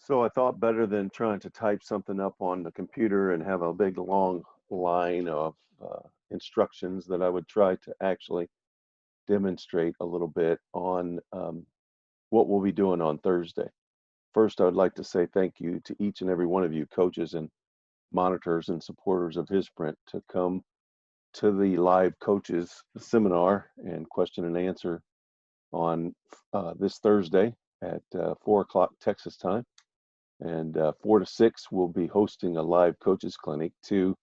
So I thought better than trying to type something up on the computer and have a big long line of instructions that I would try to actually demonstrate a little bit on what we'll be doing on Thursday. First, I would like to say thank you to each and every one of you coaches and monitors and supporters of His Sprint to come to the live coaches seminar and question and answer on this Thursday at 4 o'clock Texas time. And 4 to 6, we'll be hosting a live coaches clinic to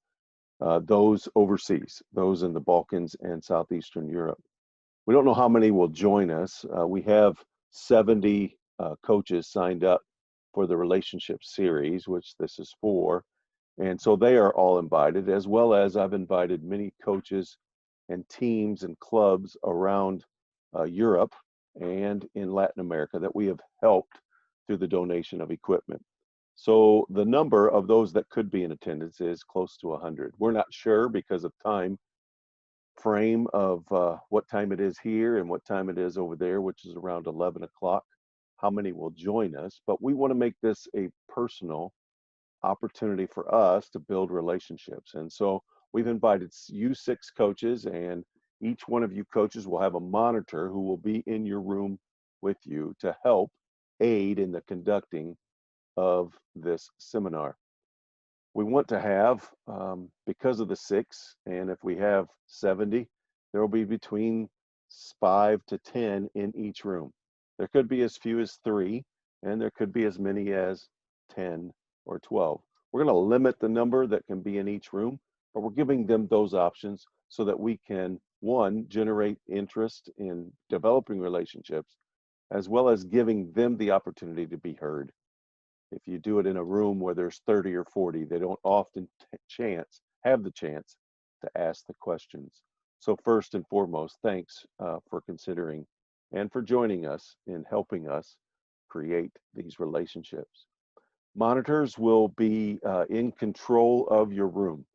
those overseas, those in the Balkans and Southeastern Europe. We don't know how many will join us. We have 70 coaches signed up for the relationship series, which this is for. And so they are all invited, as well as I've invited many coaches and teams and clubs around Europe and in Latin America that we have helped through the donation of equipment. So the number of those that could be in attendance is close to 100. We're not sure because of time frame of what time it is here and what time it is over there, which is around 11 o'clock, how many will join us. But we want to make this a personal opportunity for us to build relationships. And so we've invited you 6 coaches, and each one of you coaches will have a monitor who will be in your room with you to help aid in the conducting of this seminar. We want to have, because of the 6, and if we have 70, there will be between 5 to 10 in each room. There could be as few as 3, and there could be as many as 10 or 12. We're going to limit the number that can be in each room, but we're giving them those options so that we can, one, generate interest in developing relationships, as well as giving them the opportunity to be heard. If you do it in a room where there's 30 or 40, they don't often have the chance to ask the questions. So first and foremost, thanks for considering and for joining us in helping us create these relationships. Monitors will be in control of your room.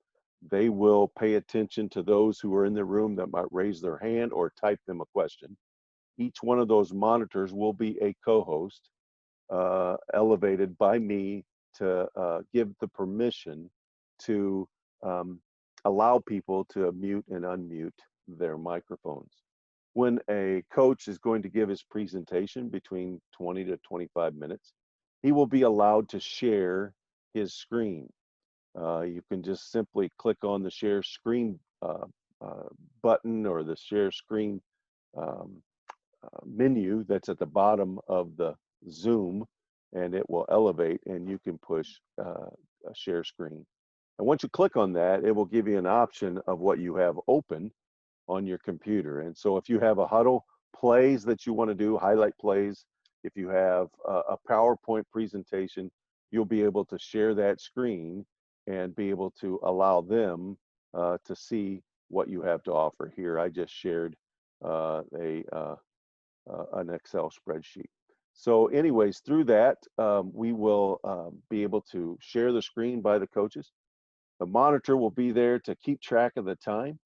They will pay attention to those who are in the room that might raise their hand or type them a question. Each one of those monitors will be a co-host elevated by me to give the permission to allow people to mute and unmute their microphones. When a coach is going to give his presentation between 20 to 25 minutes, he will be allowed to share his screen. You can just simply click on the share screen button or the share screen um, menu that's at the bottom of the Zoom, and it will elevate and you can push a share screen. And once you click on that, it will give you an option of what you have open on your computer. And so if you have a huddle plays that you want to do, highlight plays, if you have a PowerPoint presentation, you'll be able to share that screen and be able to allow them to see what you have to offer. Here, I just shared an Excel spreadsheet. So anyways, through that, we will be able to share the screen by the coaches. The monitor will be there to keep track of the time.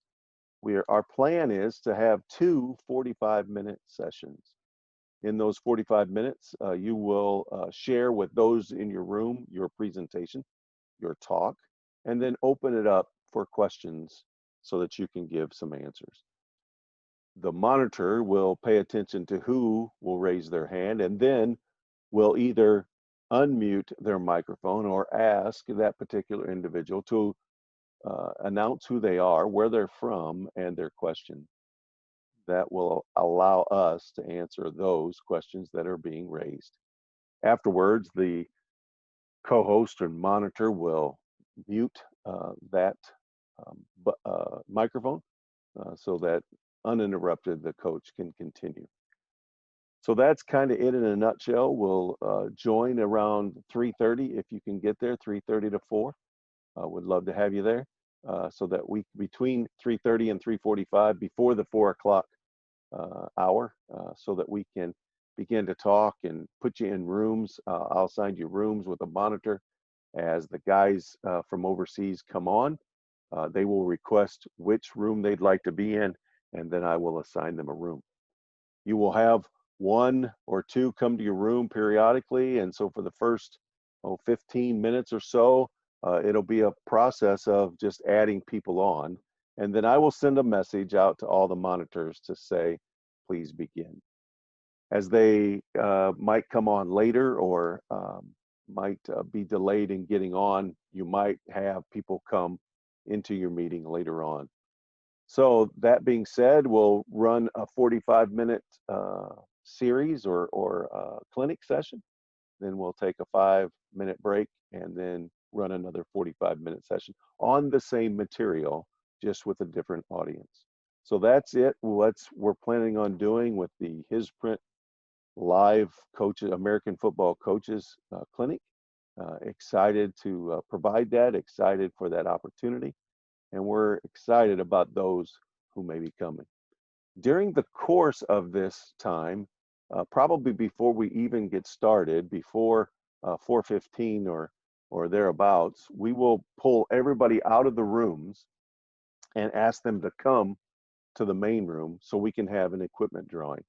Our plan is to have 2 45-minute sessions. In those 45 minutes, you will share with those in your room your presentation, your talk, and then open it up for questions so that you can give some answers. The monitor will pay attention to who will raise their hand and then will either unmute their microphone or ask that particular individual to announce who they are, where they're from, and their question. That will allow us to answer those questions that are being raised. Afterwards, the co-host and monitor will mute that microphone so that uninterrupted the coach can continue. So that's kind of it in a nutshell. We'll join around 3:30 if you can get there, 3:30 to 4. Would love to have you there so that we between 3:30 and 3:45 before the 4 o'clock hour so that we can begin to talk and put you in rooms. I'll assign you rooms with a monitor as the guys from overseas come on. They will request which room they'd like to be in, and then I will assign them a room. You will have 1 or 2 come to your room periodically, and so for the first 15 minutes or so. It'll be a process of just adding people on. And then I will send a message out to all the monitors to say, please begin. As they might come on later or might be delayed in getting on, you might have people come into your meeting later on. So that being said, we'll run a 45-minute series or clinic session. Then we'll take a 5-minute break and then run another 45-minute session on the same material, just with a different audience. So that's it. What we're planning on doing with the His Print Live Coaches American Football Coaches Clinic. Excited to provide that. Excited for that opportunity, and we're excited about those who may be coming. During the course of this time, probably before we even get started, before 4:15 or thereabouts, we will pull everybody out of the rooms and ask them to come to the main room so we can have an equipment drawing.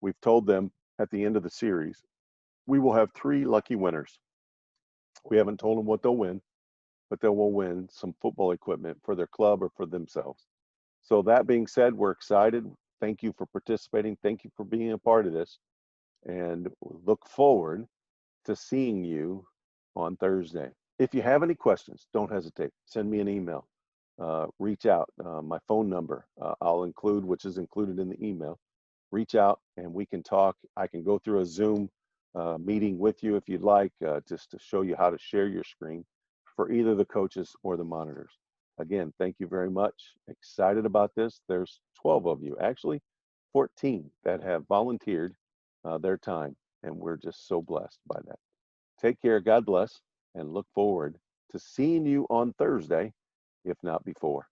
We've told them at the end of the series, we will have 3 lucky winners. We haven't told them what they'll win, but they will win some football equipment for their club or for themselves. So that being said, we're excited. Thank you for participating. Thank you for being a part of this, and look forward to seeing you on Thursday. If you have any questions, don't hesitate. Send me an email. Reach out. My phone number I'll include, which is included in the email. Reach out and we can talk. I can go through a Zoom meeting with you if you'd like, just to show you how to share your screen for either the coaches or the monitors. Again, thank you very much. Excited about this. There's 12 of you, actually 14 that have volunteered their time, and we're just so blessed by that. Take care, God bless, and look forward to seeing you on Thursday, if not before.